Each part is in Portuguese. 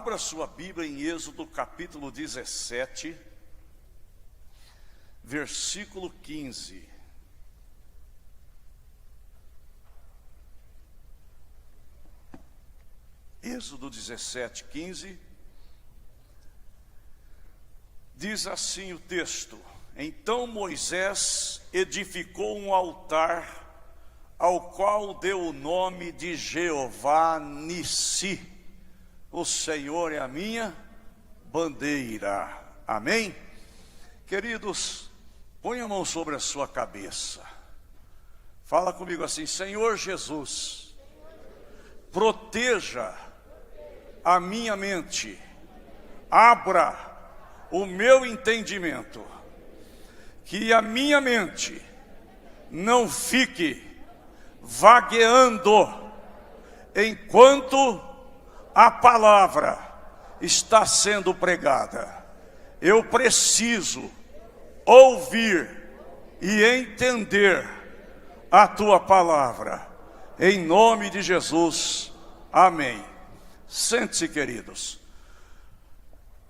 Abra sua Bíblia em Êxodo capítulo 17, versículo 15. Êxodo 17, 15. Diz assim o texto: Então Moisés edificou um altar, ao qual deu o nome de Jeová Nissi. O Senhor é a minha bandeira. Amém? Queridos, põe a mão sobre a sua cabeça. Fala comigo assim: Senhor Jesus, proteja a minha mente, abra o meu entendimento, que a minha mente não fique vagueando enquanto a palavra está sendo pregada. Eu preciso ouvir e entender a tua palavra, em nome de Jesus, amém. Sente-se, queridos.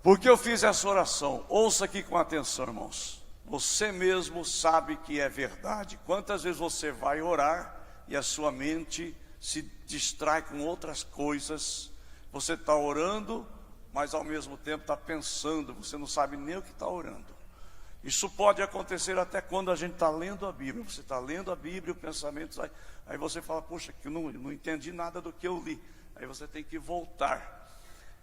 Porque eu fiz essa oração, ouça aqui com atenção, irmãos. Você mesmo sabe que é verdade. Quantas vezes você vai orar e a sua mente se distrai com outras coisas? Você está orando, mas ao mesmo tempo está pensando, você não sabe nem o que está orando. Isso pode acontecer até quando a gente está lendo a Bíblia. Você está lendo a Bíblia, o pensamento sai. Aí você fala: poxa, que eu não entendi nada do que eu li. Aí você tem que voltar.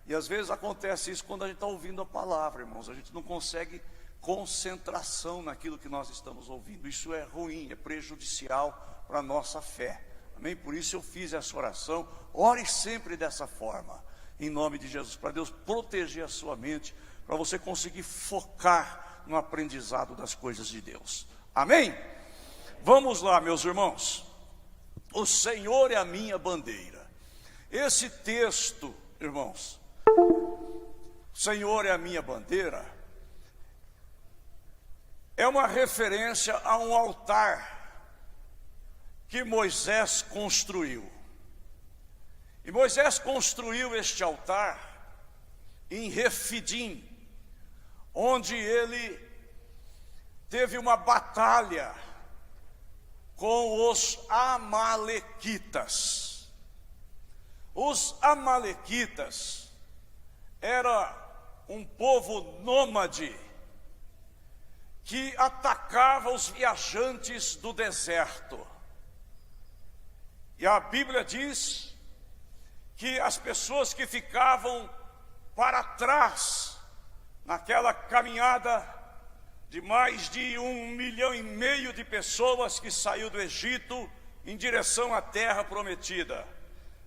E às vezes acontece isso quando a gente está ouvindo a palavra, irmãos. A gente não consegue concentração naquilo que nós estamos ouvindo. Isso é ruim, é prejudicial para a nossa fé. Amém? Por isso eu fiz essa oração. Ore sempre dessa forma, em nome de Jesus, para Deus proteger a sua mente, para você conseguir focar no aprendizado das coisas de Deus. Amém? Vamos lá, meus irmãos. O Senhor é a minha bandeira. Esse texto, irmãos, o Senhor é a minha bandeira, é uma referência a um altar que Moisés construiu. E Moisés construiu este altar em Refidim, onde ele teve uma batalha com os amalequitas. Os amalequitas era um povo nômade que atacava os viajantes do deserto. E a Bíblia diz que as pessoas que ficavam para trás naquela caminhada de mais de 1,5 milhão de pessoas que saiu do Egito em direção à terra prometida,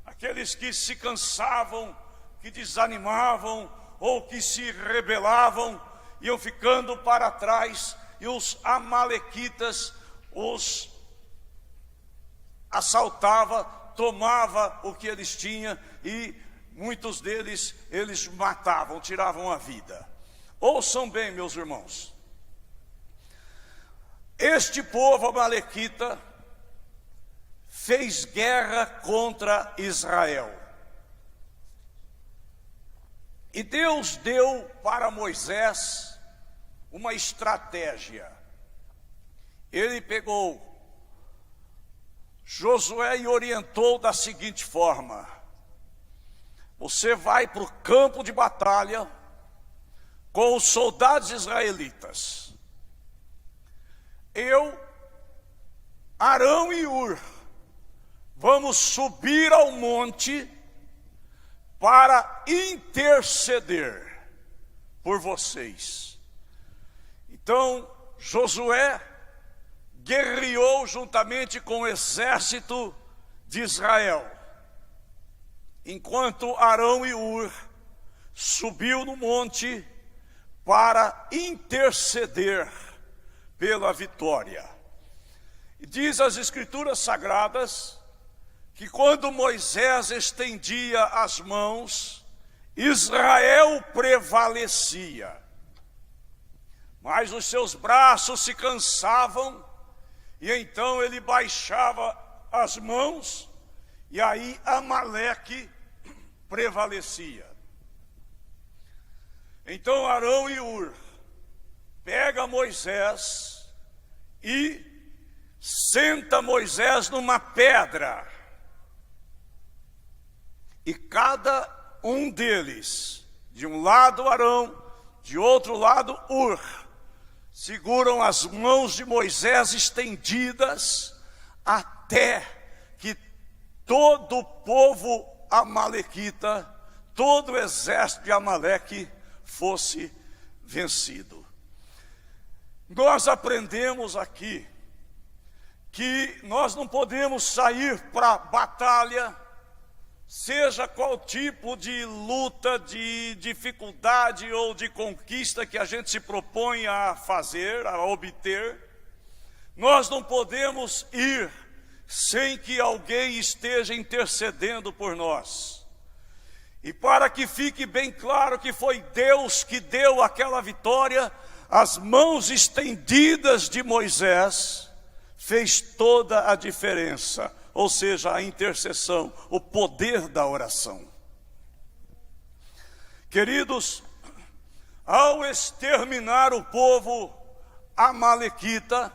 aqueles que se cansavam, que desanimavam ou que se rebelavam, iam ficando para trás, e os amalequitas os assaltava, tomava o que eles tinham, e muitos deles eles matavam, tiravam a vida. Ouçam bem, meus irmãos, este povo amalequita fez guerra contra Israel, e Deus deu para Moisés uma estratégia. Ele pegou Josué e orientou da seguinte forma: você vai para o campo de batalha com os soldados israelitas. Eu, Arão e Hur, vamos subir ao monte para interceder por vocês. Então Josué guerreou juntamente com o exército de Israel, enquanto Arão e Hur subiu no monte para interceder pela vitória. E diz as Escrituras Sagradas que quando Moisés estendia as mãos, Israel prevalecia, mas os seus braços se cansavam, e então ele baixava as mãos, e aí Amaleque prevalecia. Então Arão e Hur pega Moisés e senta Moisés numa pedra. E cada um deles, de um lado Arão, de outro lado Hur, seguram as mãos de Moisés estendidas até que todo o povo amalequita, todo o exército de Amaleque fosse vencido. Nós aprendemos aqui que nós não podemos sair para a batalha, seja qual tipo de luta, de dificuldade ou de conquista que a gente se propõe a fazer, a obter. Nós não podemos ir sem que alguém esteja intercedendo por nós. E para que fique bem claro que foi Deus que deu aquela vitória, as mãos estendidas de Moisés fez toda a diferença. Ou seja, a intercessão, o poder da oração. Queridos, ao exterminar o povo amalequita,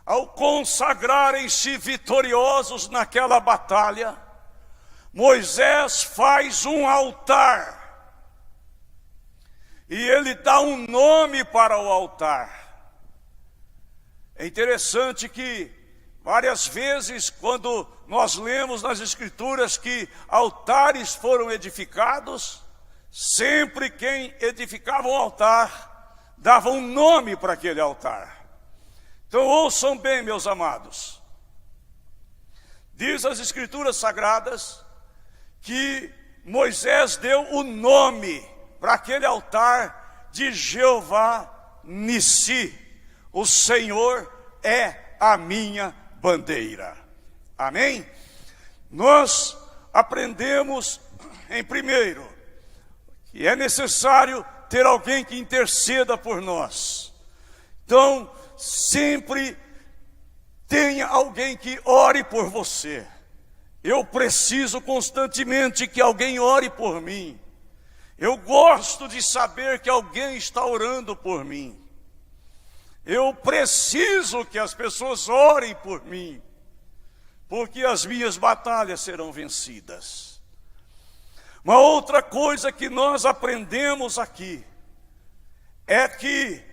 ao consagrarem-se vitoriosos naquela batalha, Moisés faz um altar. E ele dá um nome para o altar. É interessante que várias vezes, quando nós lemos nas Escrituras que altares foram edificados, sempre quem edificava um altar dava um nome para aquele altar. Então ouçam bem, meus amados. Diz as Escrituras Sagradas que Moisés deu o nome para aquele altar de Jeová Nissi. O Senhor é a minha bandeira. Amém? Nós aprendemos, em primeiro, que é necessário ter alguém que interceda por nós. Então, sempre tenha alguém que ore por você. Eu preciso constantemente que alguém ore por mim. Eu gosto de saber que alguém está orando por mim. Eu preciso que as pessoas orem por mim, porque as minhas batalhas serão vencidas. Uma outra coisa que nós aprendemos aqui é que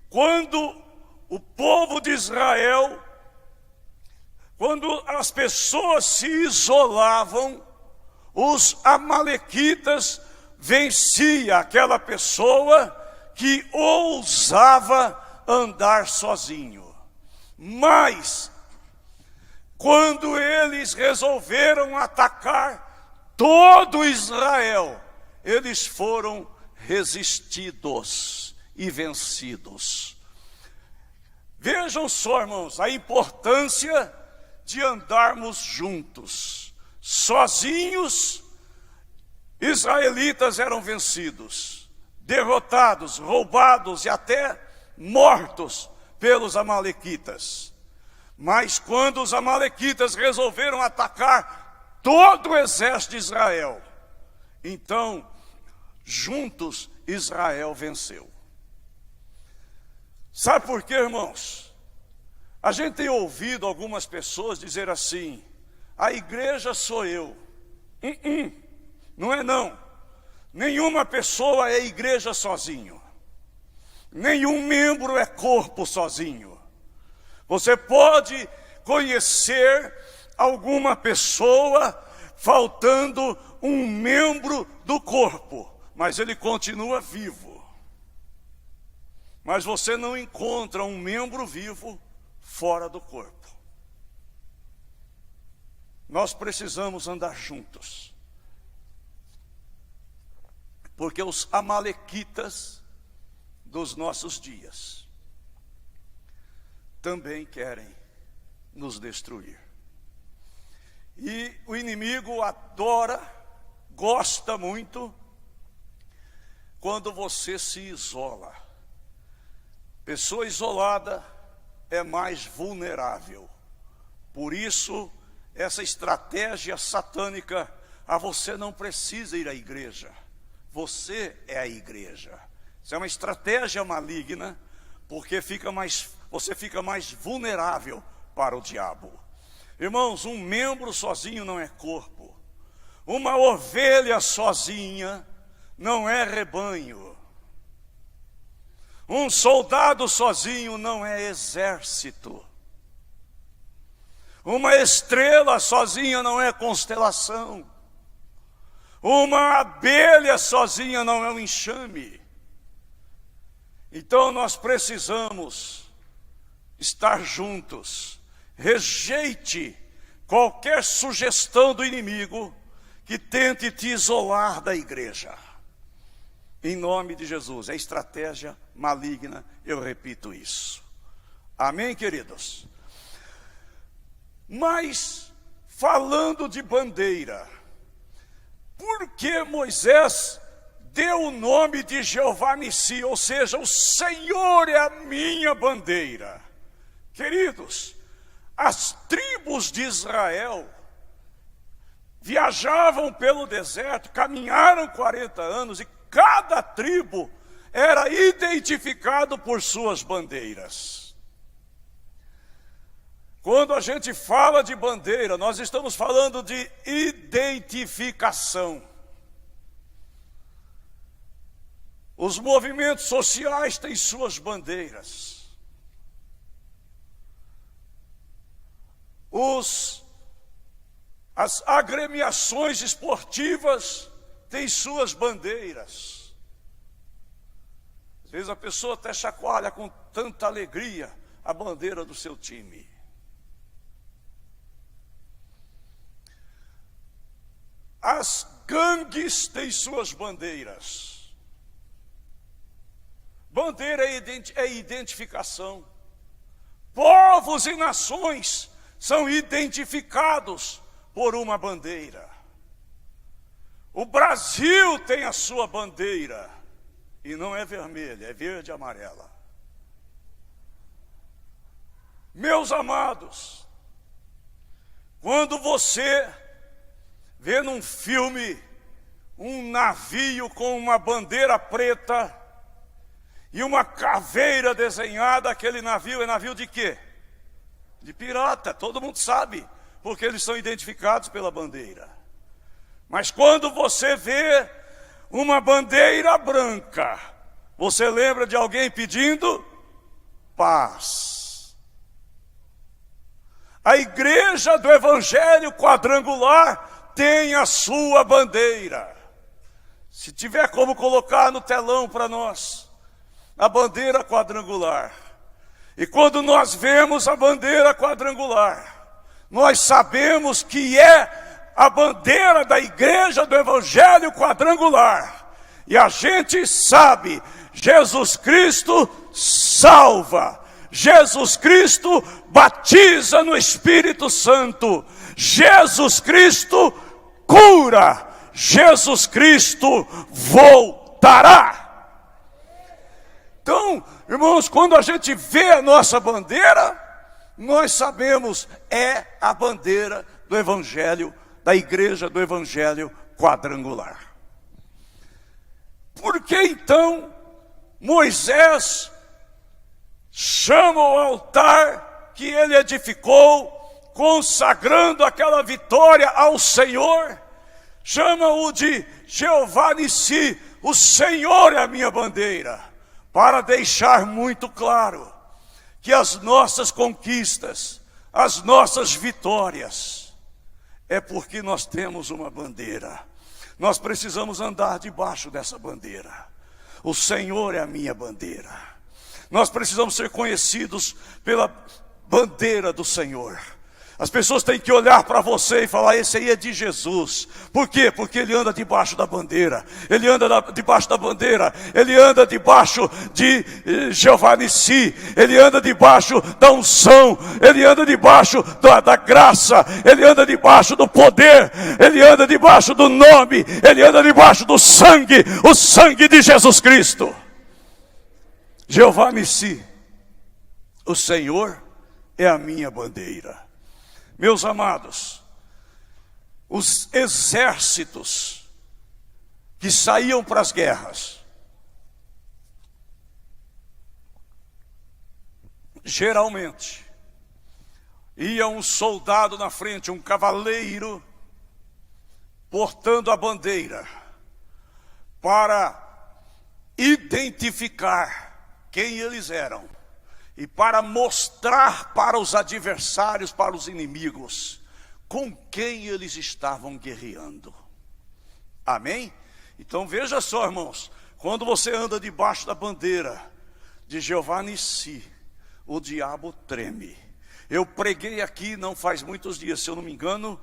quando o povo de Israel, quando as pessoas se isolavam, os amalequitas venciam aquela pessoa que ousava andar sozinho. Mas quando eles resolveram atacar todo Israel, eles foram resistidos e vencidos. Vejam só, irmãos, a importância de andarmos juntos. Sozinhos, israelitas eram vencidos, derrotados, roubados e até mortos pelos amalequitas. Mas quando os amalequitas resolveram atacar todo o exército de Israel, então, juntos, Israel venceu. Sabe por quê, irmãos? A gente tem ouvido algumas pessoas dizer assim: a igreja sou eu. Não é não. Nenhuma pessoa é igreja sozinho. Nenhum membro é corpo sozinho. Você pode conhecer alguma pessoa faltando um membro do corpo, mas ele continua vivo. Mas você não encontra um membro vivo fora do corpo. Nós precisamos andar juntos, porque os amalequitas dos nossos dias também querem nos destruir. E o inimigo adora, gosta muito, quando você se isola. Pessoa isolada é mais vulnerável. Por isso, essa estratégia satânica, você não precisa ir à igreja. Você é a igreja. Isso é uma estratégia maligna, porque você fica mais vulnerável para o diabo. Irmãos, um membro sozinho não é corpo. Uma ovelha sozinha não é rebanho. Um soldado sozinho não é exército. Uma estrela sozinha não é constelação. Uma abelha sozinha não é um enxame. Então nós precisamos estar juntos. Rejeite qualquer sugestão do inimigo que tente te isolar da igreja. Em nome de Jesus, é estratégia maligna, eu repito isso. Amém, queridos? Mas, falando de bandeira, por que Moisés deu o nome de Jeová Nissi, ou seja, o Senhor é a minha bandeira? Queridos, as tribos de Israel viajavam pelo deserto, caminharam 40 anos e cada tribo era identificado por suas bandeiras. Quando a gente fala de bandeira, nós estamos falando de identificação. Os movimentos sociais têm suas bandeiras. As agremiações esportivas têm suas bandeiras. Às vezes a pessoa até chacoalha com tanta alegria a bandeira do seu time. As gangues têm suas bandeiras. Bandeira é identificação. Povos e nações são identificados por uma bandeira. O Brasil tem a sua bandeira, e não é vermelha, é verde e amarela. Meus amados, quando você vê num filme um navio com uma bandeira preta e uma caveira desenhada, aquele navio é navio de quê? De pirata, todo mundo sabe, porque eles são identificados pela bandeira. Mas quando você vê uma bandeira branca, você lembra de alguém pedindo paz. A igreja do Evangelho quadrangular tem a sua bandeira. Se tiver como colocar no telão para nós, a bandeira quadrangular. E quando nós vemos a bandeira quadrangular, nós sabemos que é a bandeira da igreja do Evangelho quadrangular. E a gente sabe, Jesus Cristo salva. Jesus Cristo batiza no Espírito Santo. Jesus Cristo cura. Jesus Cristo voltará. Então, irmãos, quando a gente vê a nossa bandeira, nós sabemos, é a bandeira do Evangelho, da igreja do Evangelho quadrangular. Por que então Moisés chama o altar que ele edificou, consagrando aquela vitória ao Senhor, chama-o de Jeová Nissi, o Senhor é a minha bandeira, para deixar muito claro que as nossas conquistas, as nossas vitórias, é porque nós temos uma bandeira. Nós precisamos andar debaixo dessa bandeira. O Senhor é a minha bandeira. Nós precisamos ser conhecidos pela bandeira do Senhor. As pessoas têm que olhar para você e falar, esse aí é de Jesus. Por quê? Porque ele anda debaixo da bandeira. Ele anda debaixo da bandeira. Ele anda debaixo de Jeová Nissi. Ele anda debaixo da unção. Ele anda debaixo da graça. Ele anda debaixo do poder. Ele anda debaixo do nome. Ele anda debaixo do sangue. O sangue de Jesus Cristo. Jeová Nissi. O Senhor é a minha bandeira. Meus amados, os exércitos que saíam para as guerras, geralmente, ia um soldado na frente, um cavaleiro, portando a bandeira, para identificar quem eles eram e para mostrar para os adversários, para os inimigos, com quem eles estavam guerreando. Amém? Então veja só, irmãos, quando você anda debaixo da bandeira de Jeová Nissi, o diabo treme. Eu preguei aqui não faz muitos dias, se eu não me engano,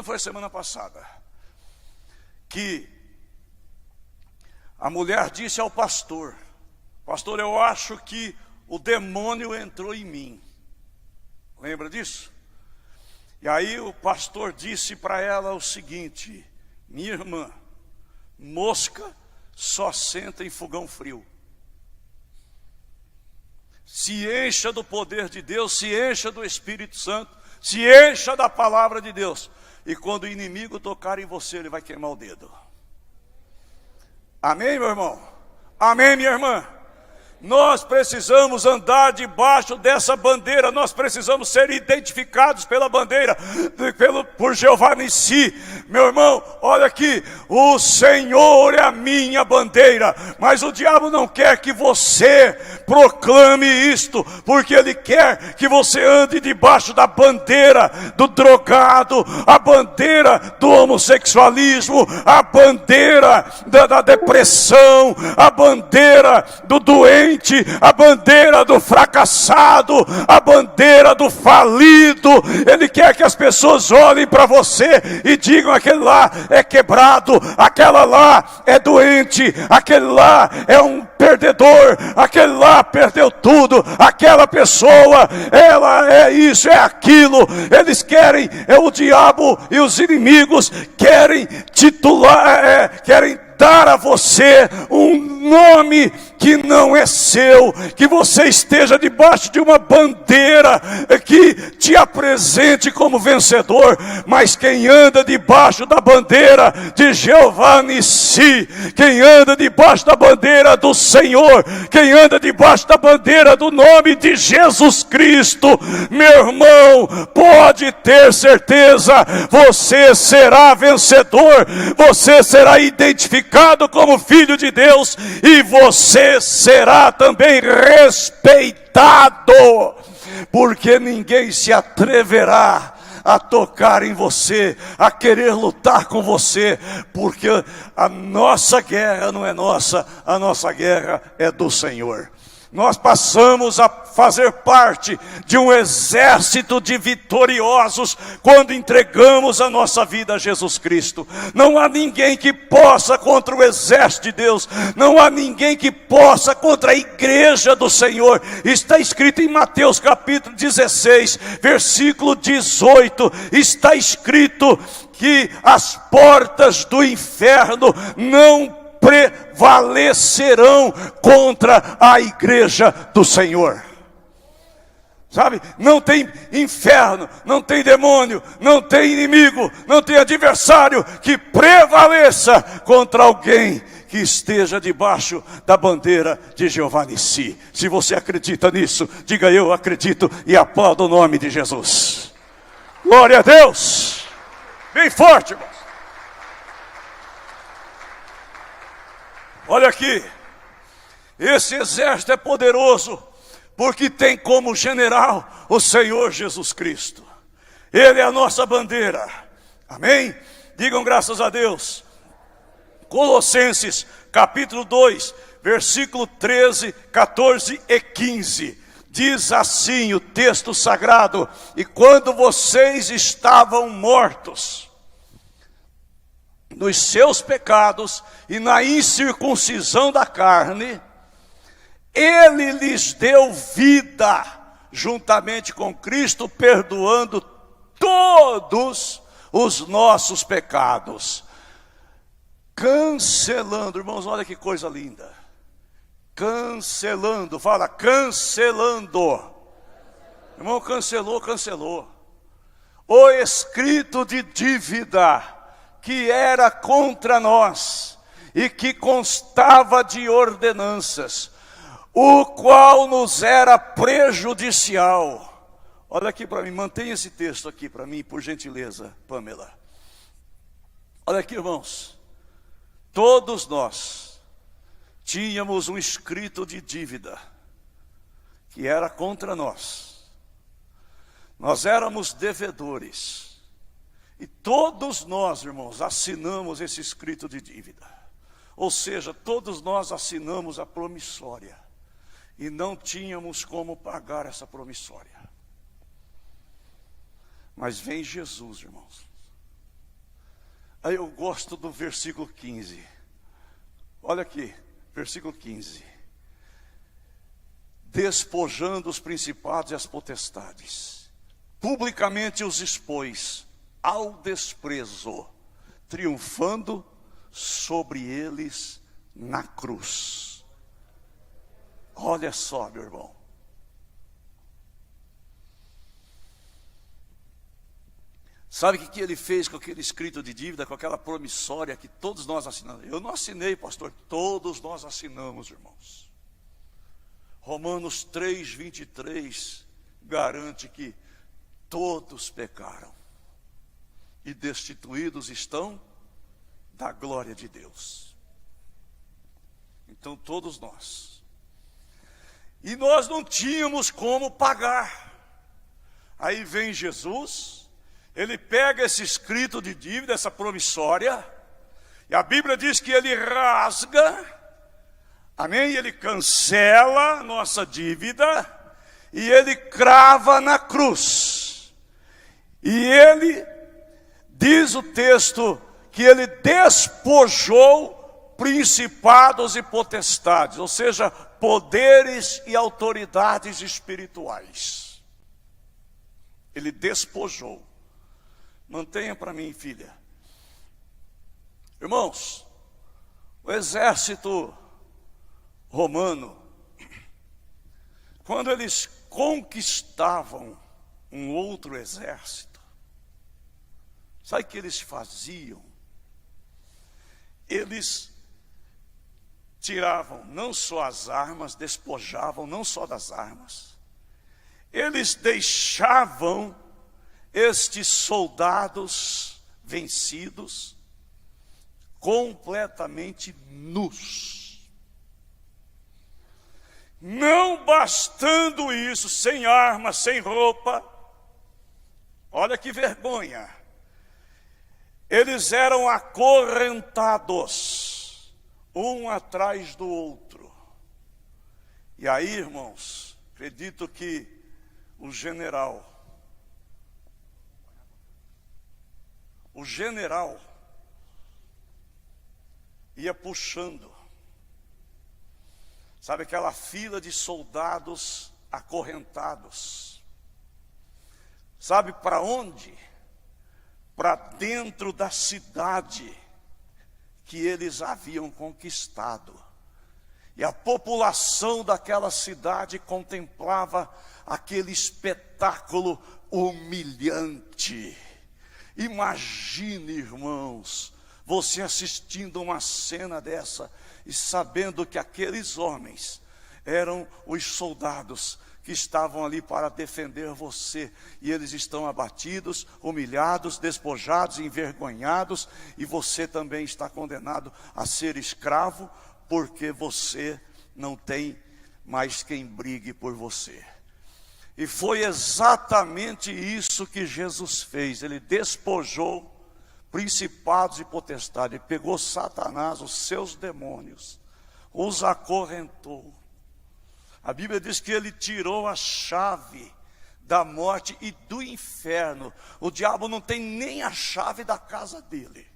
foi a semana passada, que a mulher disse ao pastor: pastor, eu acho que o demônio entrou em mim. Lembra disso? E aí o pastor disse para ela o seguinte: minha irmã, mosca só senta em fogão frio. Se encha do poder de Deus, se encha do Espírito Santo, se encha da palavra de Deus. E quando o inimigo tocar em você, ele vai queimar o dedo. Amém, meu irmão? Amém, minha irmã? Nós precisamos andar debaixo dessa bandeira, nós precisamos ser identificados pela bandeira, por Jeová Nissi. Meu irmão, olha aqui, o Senhor é a minha bandeira, mas o diabo não quer que você proclame isto, porque ele quer que você ande debaixo da bandeira do drogado, a bandeira do homossexualismo, a bandeira da depressão, a bandeira do doente, a bandeira do fracassado, a bandeira do falido. Ele quer que as pessoas olhem para você e digam: aquele lá é quebrado, aquela lá é doente, aquele lá é um perdedor, aquele lá perdeu tudo, aquela pessoa, ela é isso, é aquilo. Eles querem, o diabo e os inimigos querem querem dar a você um nome que não é seu, que você esteja debaixo de uma bandeira que te apresente como vencedor. Mas quem anda debaixo da bandeira de Jeová Nissi, quem anda debaixo da bandeira do Senhor, quem anda debaixo da bandeira do nome de Jesus Cristo, meu irmão, pode ter certeza, você será vencedor, você será identificado como filho de Deus, e você será também respeitado, porque ninguém se atreverá a tocar em você, a querer lutar com você, porque a nossa guerra não é nossa, a nossa guerra é do Senhor. Nós passamos a fazer parte de um exército de vitoriosos quando entregamos a nossa vida a Jesus Cristo. Não há ninguém que possa contra o exército de Deus, não há ninguém que possa contra a igreja do Senhor. Está escrito em Mateus capítulo 16, versículo 18, está escrito que as portas do inferno não prevalecerão contra a igreja do Senhor. Sabe, não tem inferno, não tem demônio, não tem inimigo, não tem adversário que prevaleça contra alguém que esteja debaixo da bandeira de Jeová Nissi. Se você acredita nisso, diga: eu acredito, e aplauda o nome de Jesus. Glória a Deus. Bem forte, irmão. Olha aqui, esse exército é poderoso, porque tem como general o Senhor Jesus Cristo. Ele é a nossa bandeira. Amém? Digam graças a Deus. Colossenses capítulo 2, versículo 13, 14 e 15. Diz assim o texto sagrado: e quando vocês estavam mortos nos seus pecados e na incircuncisão da carne, Ele lhes deu vida juntamente com Cristo, perdoando todos os nossos pecados, cancelando. Irmãos, olha que coisa linda. Cancelando, fala cancelando. Irmão, cancelou o escrito de dívida que era contra nós e que constava de ordenanças, o qual nos era prejudicial. Olha aqui para mim, mantenha esse texto aqui para mim, por gentileza, Pamela. Olha aqui, irmãos. Todos nós tínhamos um escrito de dívida que era contra nós. Nós éramos devedores. E todos nós, irmãos, assinamos esse escrito de dívida. Ou seja, todos nós assinamos a promissória. E não tínhamos como pagar essa promissória. Mas vem Jesus, irmãos. Aí eu gosto do versículo 15. Olha aqui, versículo 15. Despojando os principados e as potestades, publicamente os expôs ao desprezo, triunfando sobre eles na cruz. Olha só, meu irmão. Sabe o que ele fez com aquele escrito de dívida, com aquela promissória que todos nós assinamos? Eu não assinei, pastor, todos nós assinamos, irmãos. Romanos 3:23 garante que todos pecaram e destituídos estão da glória de Deus. Então todos nós. E nós não tínhamos como pagar. Aí vem Jesus. Ele pega esse escrito de dívida, essa promissória, e a Bíblia diz que ele rasga, amém? Ele cancela nossa dívida, e ele crava na cruz. E ele, diz o texto, que ele despojou principados e potestades, ou seja, poderes e autoridades espirituais. Ele despojou. Mantenha para mim, filha. Irmãos, o exército romano, quando eles conquistavam um outro exército, sabe o que eles faziam? Eles tiravam não só as armas, despojavam não só das armas, eles deixavam estes soldados vencidos completamente nus. Não bastando isso, sem arma, sem roupa, olha que vergonha, eles eram acorrentados, um atrás do outro. E aí, irmãos, acredito que o general ia puxando, sabe, aquela fila de soldados acorrentados. Sabe para onde? Para dentro da cidade que eles haviam conquistado. E a população daquela cidade contemplava aquele espetáculo humilhante. Imagine, irmãos, você assistindo uma cena dessa e sabendo que aqueles homens eram os soldados que estavam ali para defender você, e eles estão abatidos, humilhados, despojados, envergonhados, e você também está condenado a ser escravo, porque você não tem mais quem brigue por você. E foi exatamente isso que Jesus fez. Ele despojou principados e potestades, ele pegou Satanás, os seus demônios, os acorrentou. A Bíblia diz que ele tirou a chave da morte e do inferno. O diabo não tem nem a chave da casa dele.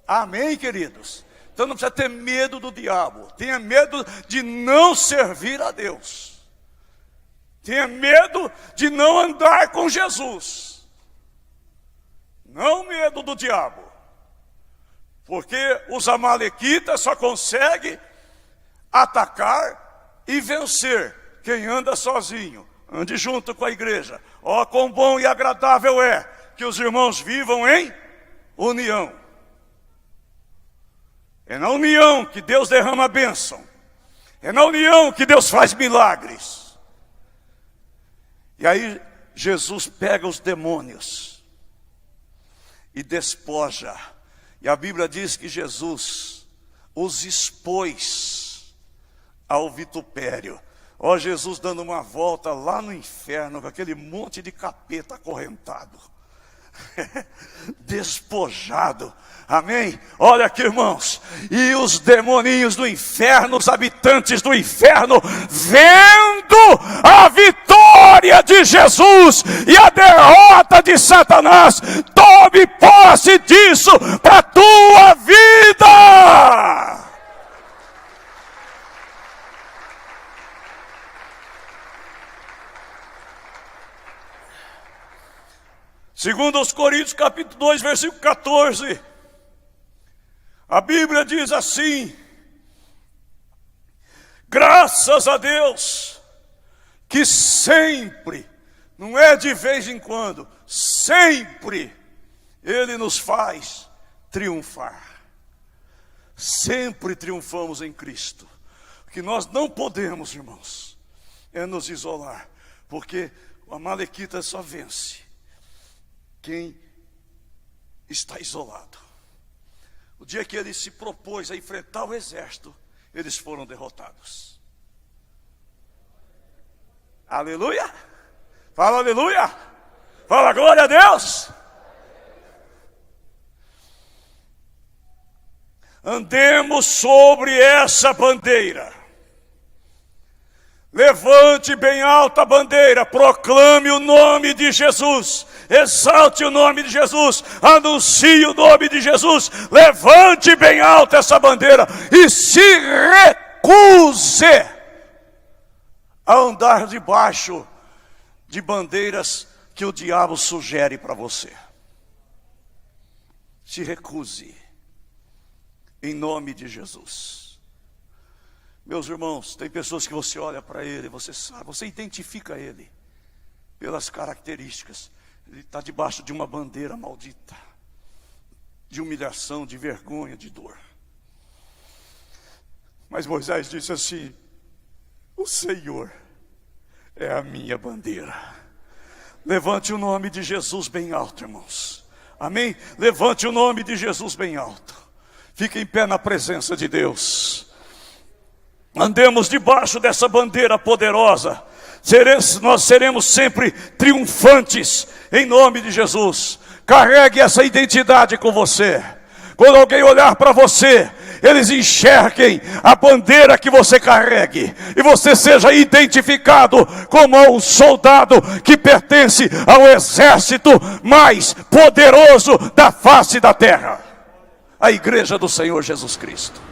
Amém, queridos? Então não precisa ter medo do diabo. Tenha medo de não servir a Deus. Tenha medo de não andar com Jesus. Não medo do diabo. Porque os amalequitas só conseguem atacar e vencer quem anda sozinho. Ande junto com a igreja. Ó, quão bom e agradável é que os irmãos vivam em união. É na união que Deus derrama a bênção. É na união que Deus faz milagres. E aí Jesus pega os demônios e despoja. E a Bíblia diz que Jesus os expôs ao vitupério. Ó, Jesus dando uma volta lá no inferno, com aquele monte de capeta acorrentado. Despojado, amém? Olha aqui, irmãos, e os demoninhos do inferno, os habitantes do inferno, vendo a vitória de Jesus e a derrota de Satanás, tome posse disso para a tua vida. Segundo aos Coríntios, capítulo 2, versículo 14, a Bíblia diz assim: graças a Deus, que sempre, não é de vez em quando, sempre, Ele nos faz triunfar. Sempre triunfamos em Cristo. O que nós não podemos, irmãos, é nos isolar, porque o Amalequita só vence quem está isolado. O dia que ele se propôs a enfrentar o exército, eles foram derrotados. Aleluia! Fala aleluia! Fala glória a Deus! Andemos sobre essa bandeira. Levante bem alta a bandeira, proclame o nome de Jesus, exalte o nome de Jesus, anuncie o nome de Jesus, levante bem alta essa bandeira e se recuse a andar debaixo de bandeiras que o diabo sugere para você. Se recuse, em nome de Jesus. Meus irmãos, tem pessoas que você olha para ele, você sabe, você identifica ele pelas características. Ele está debaixo de uma bandeira maldita, de humilhação, de vergonha, de dor. Mas Moisés disse assim: o Senhor é a minha bandeira. Levante o nome de Jesus bem alto, irmãos. Amém? Levante o nome de Jesus bem alto. Fique em pé na presença de Deus. Andemos debaixo dessa bandeira poderosa. Nós seremos sempre triunfantes em nome de Jesus. Carregue essa identidade com você. Quando alguém olhar para você, eles enxerguem a bandeira que você carregue, e você seja identificado como um soldado que pertence ao exército mais poderoso da face da terra, a igreja do Senhor Jesus Cristo.